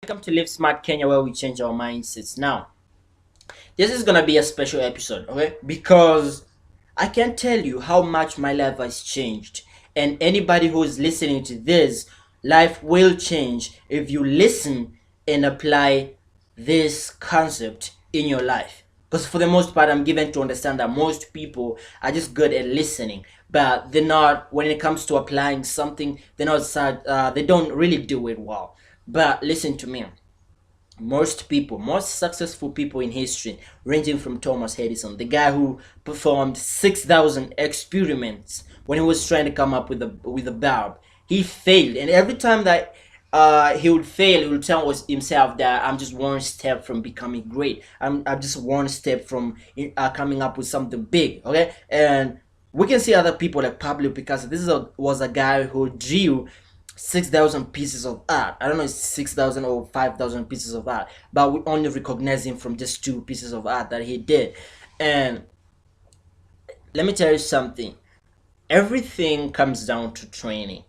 Welcome to Live Smart Kenya, where we change our mindsets. Now, this is gonna be a special episode, okay? Because I can tell you how much my life has changed, and anybody who is listening to this, life will change if you listen and apply this concept in your life. Because for the most part, I'm given to understand that most people are just good at listening, but they're not. When it comes to applying something, they're not. They don't really do it well. But listen to me, most successful people in history, ranging from Thomas Edison, the guy who performed 6,000 experiments when he was trying to come up with a bulb. He failed, and every time that he would fail, he would tell himself that I'm just one step from becoming great. I'm just one step from coming up with something big. Okay, and we can see other people like Pablo Picasso. Was a guy who drew 6,000 pieces of art. I don't know if it's 6,000 or 5,000 pieces of art, but we only recognize him from just two pieces of art that he did. And let me tell you something, everything comes down to training.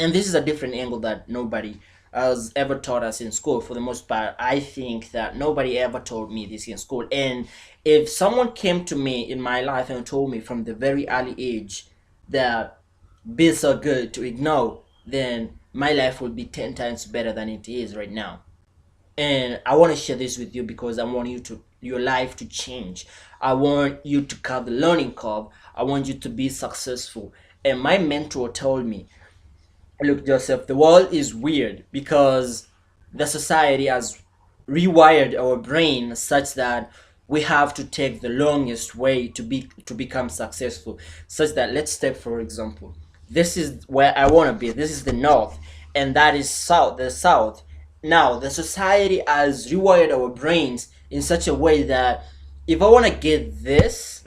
And this is a different angle that nobody has ever taught us in school. For the most part, I think that nobody ever told me this in school. And if someone came to me in my life and told me from the very early age that bills are good to ignore, then my life would be 10 times better than it is right now. And I want to share this with you because I want your life to change. I want you to cut the learning curve. I want you to be successful. And my mentor told me, look, Joseph, the world is weird because the society has rewired our brain such that we have to take the longest way to become successful. Such that, let's take for example, this is where I want to be. This is the north, and that is south. The south. Now, the society has rewired our brains in such a way that if I want to get this,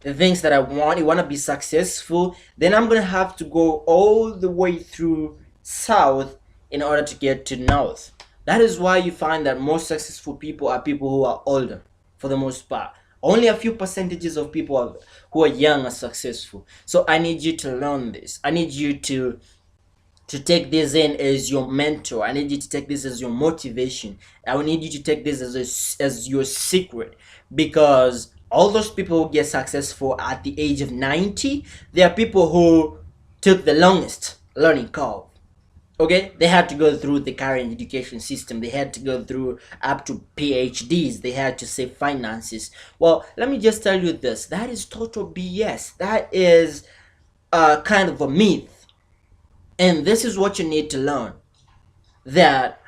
the things that I want, you want to be successful, then I'm going to have to go all the way through south in order to get to north. That is why you find that most successful people are people who are older, for the most part. Only a few percentages of people who are young are successful. So I need you to learn this. I need you to take this in as your mentor. I need you to take this as your motivation. I need you to take this as your secret, because all those people who get successful at the age of 90, they are people who took the longest learning curve. Okay, they had to go through the current education system. They had to go through up to PhDs. They had to save finances. Well, let me just tell you this, that is total BS. That is kind of a myth. And this is what you need to learn, that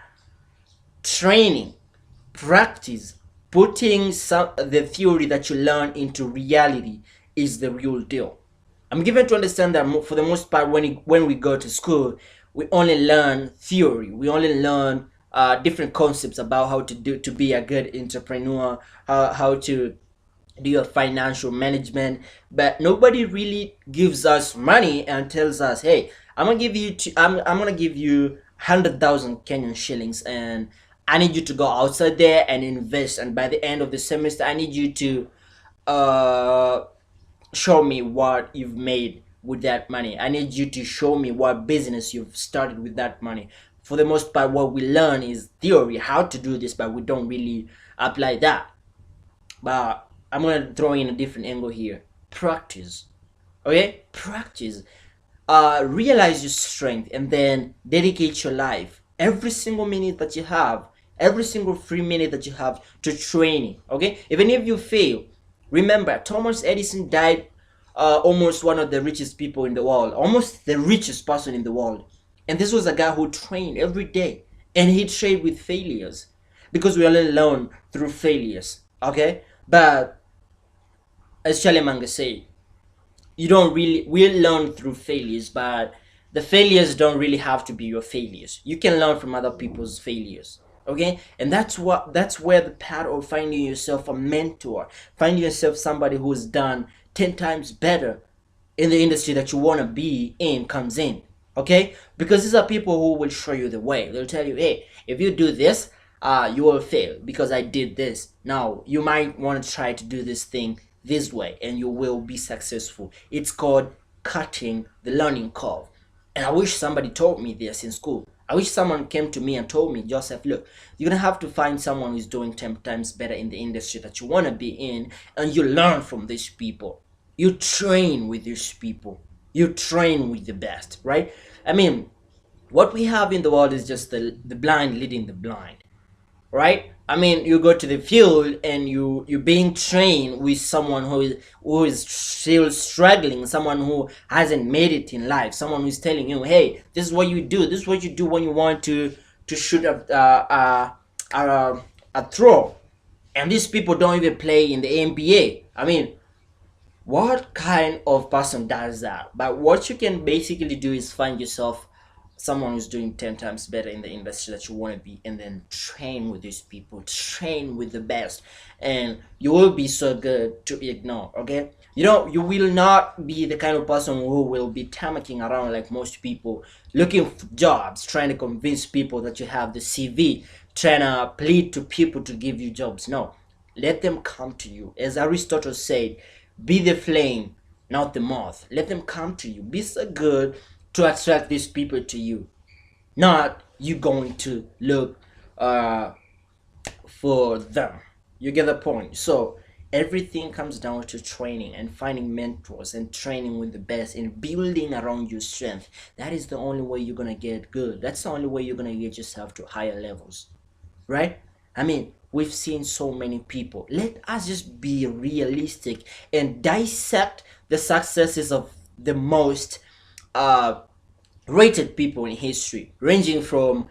training, practice, putting the theory that you learn into reality is the real deal. I'm given to understand that for the most part, when we go to school, we only learn theory. We only learn different concepts about how to be a good entrepreneur, how to do your financial management, but nobody really gives us money and tells us, hey, I'm gonna give you 100,000 Kenyan shillings, and I need you to go outside there and invest, and by the end of the semester I need you to uh show me what you've made with that money. I need you to show me what business you've started with that money. For the most part, what we learn is theory, how to do this, but we don't really apply that. But I'm gonna throw in a different angle here. Practice. Okay? Practice. Realize your strength and then dedicate your life. Every single minute that you have, every single free minute that you have to training. Okay? Even if you fail, remember Thomas Edison died almost one of the richest people in the world, almost the richest person in the world. And this was a guy who trained every day, and he trained with failures, because we only learn through failures. Okay? But as Charlemagne said, you don't really we learn through failures, but the failures don't really have to be your failures. You can learn from other people's failures. Okay, and that's where the part of finding yourself a mentor, finding yourself somebody who's done 10 times better in the industry that you want to be in comes in. Okay, because these are people who will show you the way. They'll tell you, hey, if you do this, you will fail because I did this. Now you might want to try to do this thing this way and you will be successful. It's called cutting the learning curve. And I wish somebody taught me this in school. I wish someone came to me and told me, Joseph, look, you're gonna have to find someone who's doing 10 times better in the industry that you wanna be in, and you learn from these people. You train with these people. You train with the best, right? I mean, what we have in the world is just the blind leading the blind, right? I mean, you go to the field and you're being trained with someone who is still struggling, someone who hasn't made it in life, someone who's telling you, hey, this is what you do, this is what you do when you want to shoot a throw, and these people don't even play in the NBA. I mean, what kind of person does that? But what you can basically do is find yourself someone who's doing 10 times better in the industry that you want to be, and then train with these people, train with the best, and you will be so good to ignore. Okay, you will not be the kind of person who will be tamacking around like most people, looking for jobs, trying to convince people that you have the CV, trying to plead to people to give you jobs. No, let them come to you. As Aristotle said, be the flame, not the moth. Let them come to you. Be so good to attract these people to you, not you going to look uh, for them. You get the point. So everything comes down to training and finding mentors and training with the best and building around your strength. That is the only way you're gonna get good. That's the only way you're gonna get yourself to higher levels, right? I mean, we've seen so many people. Let us just be realistic and dissect the successes of the most uh, rated people in history, ranging from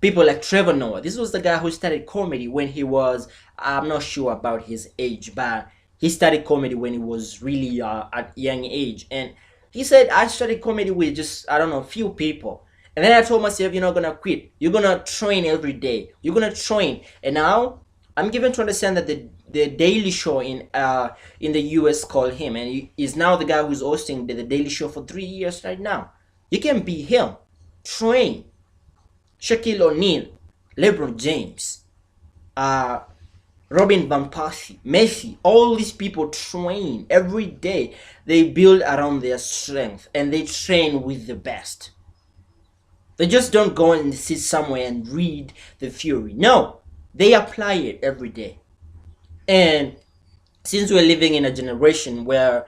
people like Trevor Noah. This was the guy who started comedy when he was, I'm not sure about his age, but he started comedy when he was really at young age. And he said, I started comedy with just, I don't know, a few people. And then I told myself, you're not gonna quit. You're gonna train every day. You're gonna train. And now I'm given to understand that the Daily Show in the US called him, and he is now the guy who's hosting the Daily Show for 3 years right now. You can be him. Train. Shaquille O'Neal, LeBron James, uh, Robin Van Persie, Messi, all these people train every day. They build around their strength and they train with the best. They just don't go and sit somewhere and read the theory. No, they apply it every day. And since we're living in a generation where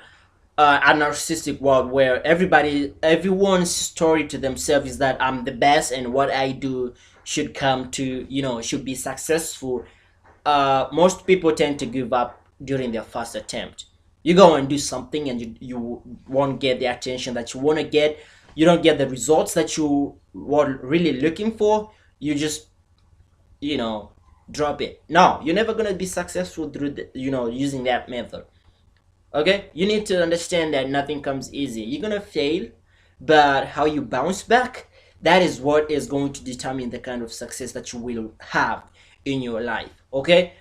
a narcissistic world where everyone's story to themselves is that I'm the best and what I do should come to, should be successful. Most people tend to give up during their first attempt. You go and do something and you won't get the attention that you want to get. You don't get the results that you were really looking for. You just, you know, drop it. No, you're never going to be successful through using that method. Okay, you need to understand that nothing comes easy. You're gonna fail, but how you bounce back, that is what is going to determine the kind of success that you will have in your life. Okay,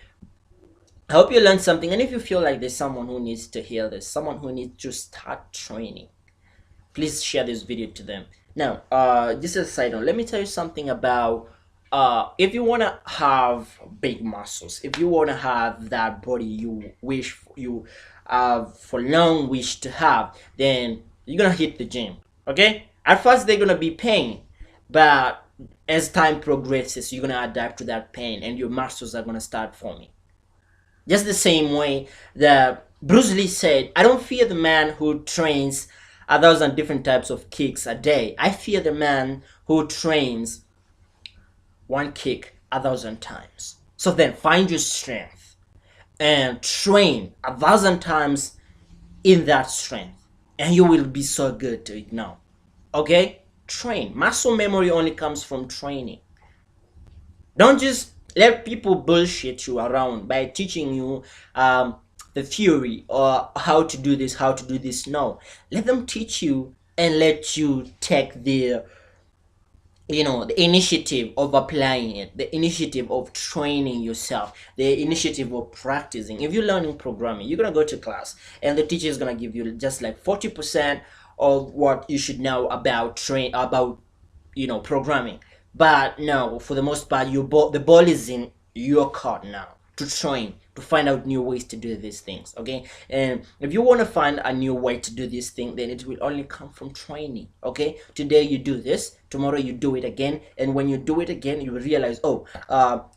I hope you learned something, and if you feel like there's someone who needs to hear this, someone who needs to start training, please share this video to them. Now, just as a side note, let me tell you something about if you want to have big muscles, if you want to have that body you wish you for long wish to have, then you're gonna hit the gym. Okay, at first they're gonna be pain, but as time progresses you're gonna adapt to that pain and your muscles are gonna start forming. Just the same way that Bruce Lee said, I don't fear the man who trains 1,000 different types of kicks a day. I fear the man who trains one kick 1,000 times. So then find your strength and train 1,000 times in that strength, and you will be so good to it now. Okay? Train. Muscle memory only comes from training. Don't just let people bullshit you around by teaching you the theory or how to do this, how to do this. No, let them teach you and let you take the initiative of applying it, the initiative of training yourself, the initiative of practicing. If you're learning programming, you're gonna go to class and the teacher is gonna give you just like 40% of what you should know about programming. But no, for the most part, the ball is in your court now. to train, to find out new ways to do these things. Okay, and if you want to find a new way to do this thing, then it will only come from training. Okay, today you do this, tomorrow you do it again, and when you do it again, you will realize, oh,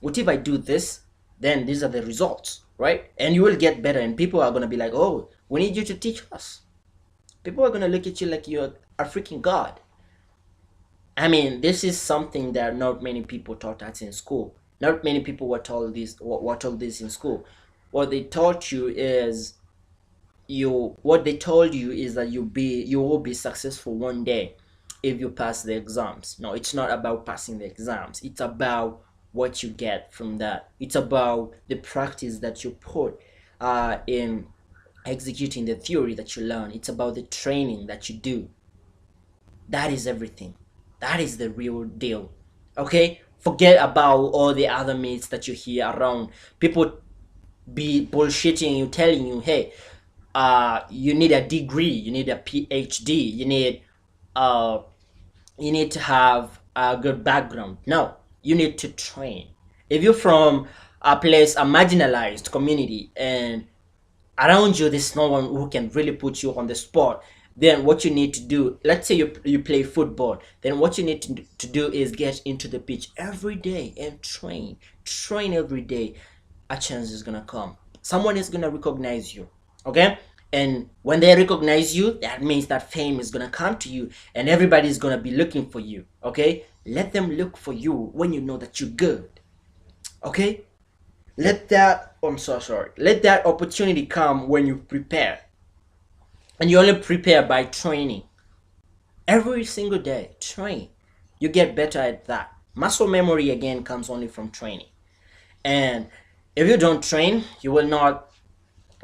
what if I do this? Then these are the results, right? And you will get better, and people are going to be like, oh, we need you to teach us. People are going to look at you like you're a freaking god. I mean, this is something that not many people taught us in school. Not many people were told this in school. What they taught you is what they told you is that you will be successful one day if you pass the exams. No, it's not about passing the exams. It's about what you get from that. It's about the practice that you put in executing the theory that you learn. It's about the training that you do. That is everything. That is the real deal. Okay? Forget about all the other myths that you hear around. People be bullshitting you, telling you, hey, you need a degree, you need a PhD, uh, you need to have a good background. No, you need to train. If you're from a marginalized community, and around you there's no one who can really put you on the spot, then what you need to do, let's say you play football, then what you need to do is get into the pitch every day and train every day. A chance is gonna come, someone is gonna recognize you. Okay, and when they recognize you, that means that fame is gonna come to you, and everybody is gonna be looking for you. Okay, let them look for you when you know that you're good. Okay, I'm so sorry, let that opportunity come when you prepare, and you only prepare by training. Every single day train, you get better at that. Muscle memory again comes only from training. And if you don't train, you will not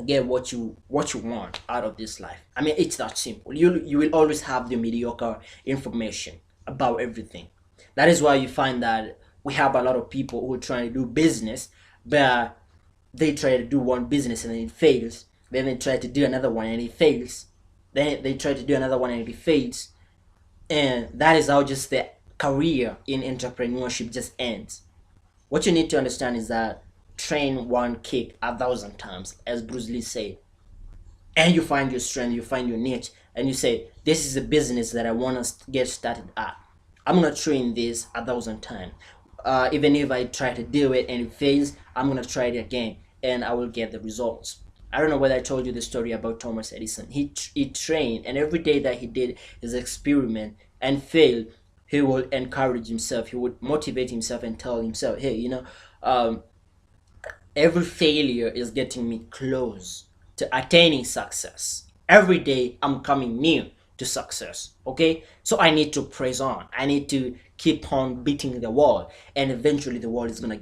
get what you want out of this life. I mean, it's that simple. You will always have the mediocre information about everything. That is why you find that we have a lot of people who are trying to do business, but they try to do one business and then it fails. Then they try to do another one and it fails. Then they try to do another one and it fails. And that is how just the career in entrepreneurship just ends. What you need to understand is that train one kick 1,000 times, as Bruce Lee said, and you find your strength, you find your niche, and you say, this is a business that I want to get started at. I'm gonna train this 1,000 times. Even if I try to do it and it fails, I'm gonna try it again, and I will get the results. I don't know whether I told you the story about Thomas Edison. He trained, and every day that he did his experiment and failed, he would encourage himself. He would motivate himself and tell himself, hey, every failure is getting me close to attaining success. Every day I'm coming near to success. Okay, so I need to press on. I need to keep on beating the wall, and eventually the wall is gonna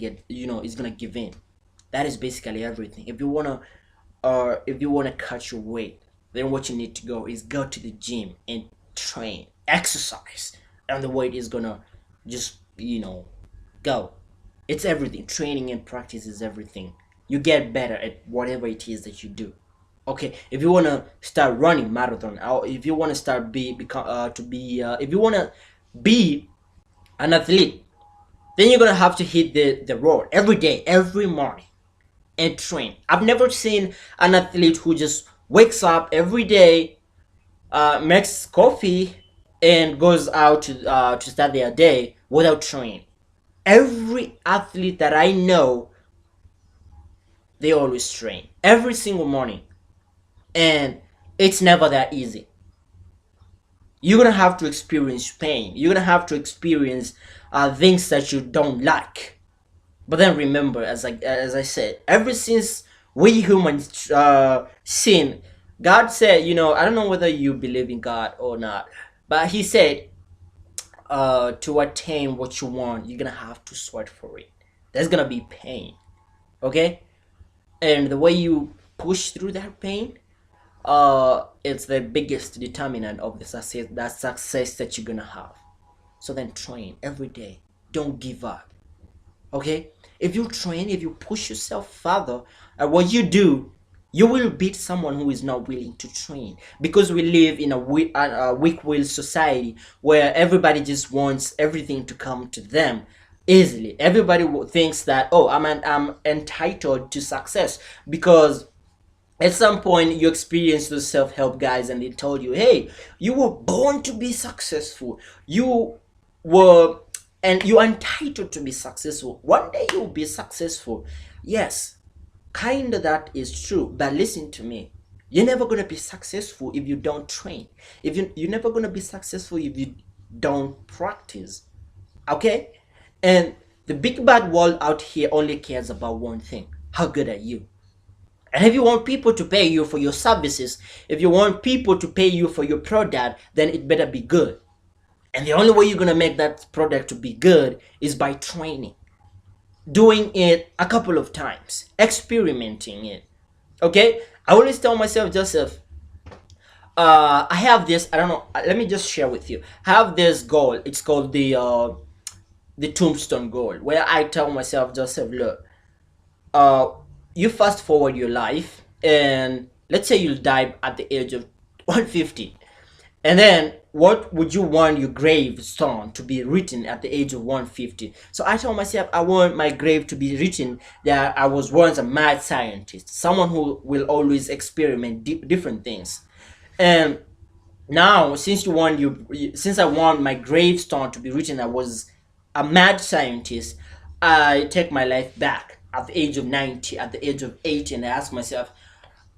is gonna give in. That is basically everything. If you wanna cut your weight, then what you need to go to the gym and train, exercise, and the weight is gonna just go. It's everything. Training and practice is everything. You get better at whatever it is that you do. Okay, if you wanna start running marathon, or if you wanna start if you wanna be an athlete, then you're gonna have to hit the road every day, every morning, and train. I've never seen an athlete who just wakes up every day, makes coffee, and goes out to start their day without training. Every athlete that I know, they always train every single morning, and it's never that easy. You're gonna have to experience pain. You're gonna have to experience things that you don't like. But then remember, as I said, ever since we humans sin, God said, I don't know whether you believe in God or not, but He said, to attain what you want, you're gonna have to sweat for it. There's gonna be pain, okay? And the way you push through that pain, it's the biggest determinant of the success that you're gonna have. So then train every day. Don't give up. Okay? If you train, if you push yourself further at what you do, you will beat someone who is not willing to train, because we live in a weak-willed society where everybody just wants everything to come to them. easily. Everybody thinks that, oh, I'm entitled to success because at some point you experienced those self-help guys and they told you, hey, you were born to be successful, you were, and you're entitled to be successful, one day you'll be successful. Yes, kind of, that is true, but listen to me, you're never going to be successful if you don't train. If you're never going to be successful if you don't practice. Okay? And the big bad world out here only cares about one thing: how good are you? And if you want people to pay you for your services, if you want people to pay you for your product, then it better be good. And the only way you're gonna make that product to be good is by training, doing it a couple of times, experimenting it. Okay? I always tell myself, Joseph, I have this, I don't know, let me just share with you. I have this goal. It's called the tombstone goal, where I tell myself, Joseph, look, uh, you fast forward your life, and let's say you'll die at the age of 150, and then what would you want your gravestone to be written at the age of 150? So I told myself I want my grave to be written that I was once a mad scientist, someone who will always experiment different things. And now, since I want my gravestone to be written I was a mad scientist, I take my life back at the age of 90, at the age of 80, and I ask myself,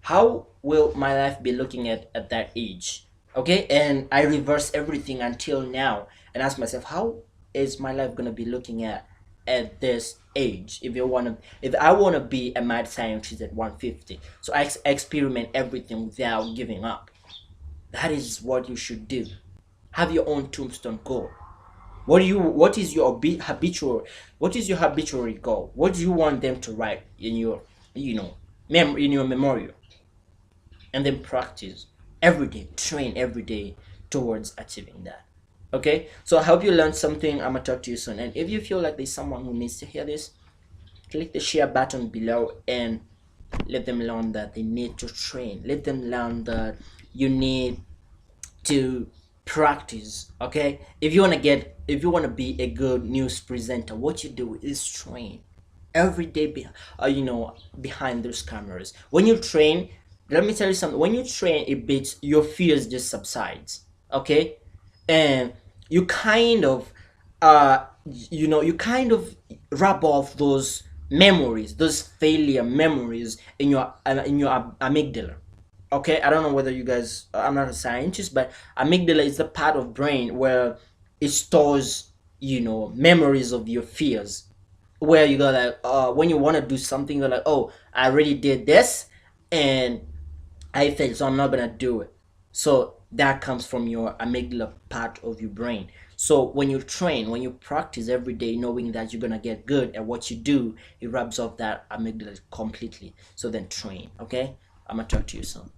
how will my life be looking at that age? Okay, and I reverse everything until now and ask myself, how is my life gonna be looking at this age? If I wanna be a mad scientist at 150, so I experiment everything without giving up. That is what you should do. Have your own tombstone goal. What is your habitual goal? What do you want them to write in your, in your memorial? And then practice every day, train every day towards achieving that. Okay? So I hope you learned something. I'm gonna talk to you soon. And if you feel like there's someone who needs to hear this, click the share button below and let them learn that they need to train. Let them learn that you need to practice. Okay, if you want to be a good news presenter, what you do is train every day behind those cameras. When you train, let me tell you something, when you train, it beats your fears, just subsides. Okay, and you kind of you kind of rub off those memories, those failure memories in your amygdala. Okay, I don't know whether you guys, I'm not a scientist, but amygdala is the part of brain where it stores memories of your fears, where you go like, when you want to do something, you're like, oh, I already did this and I failed, so I'm not gonna do it. So that comes from your amygdala part of your brain. So when you train, when you practice every day, knowing that you're gonna get good at what you do, it rubs off that amygdala completely. So then train. Okay, I'm gonna talk to you soon.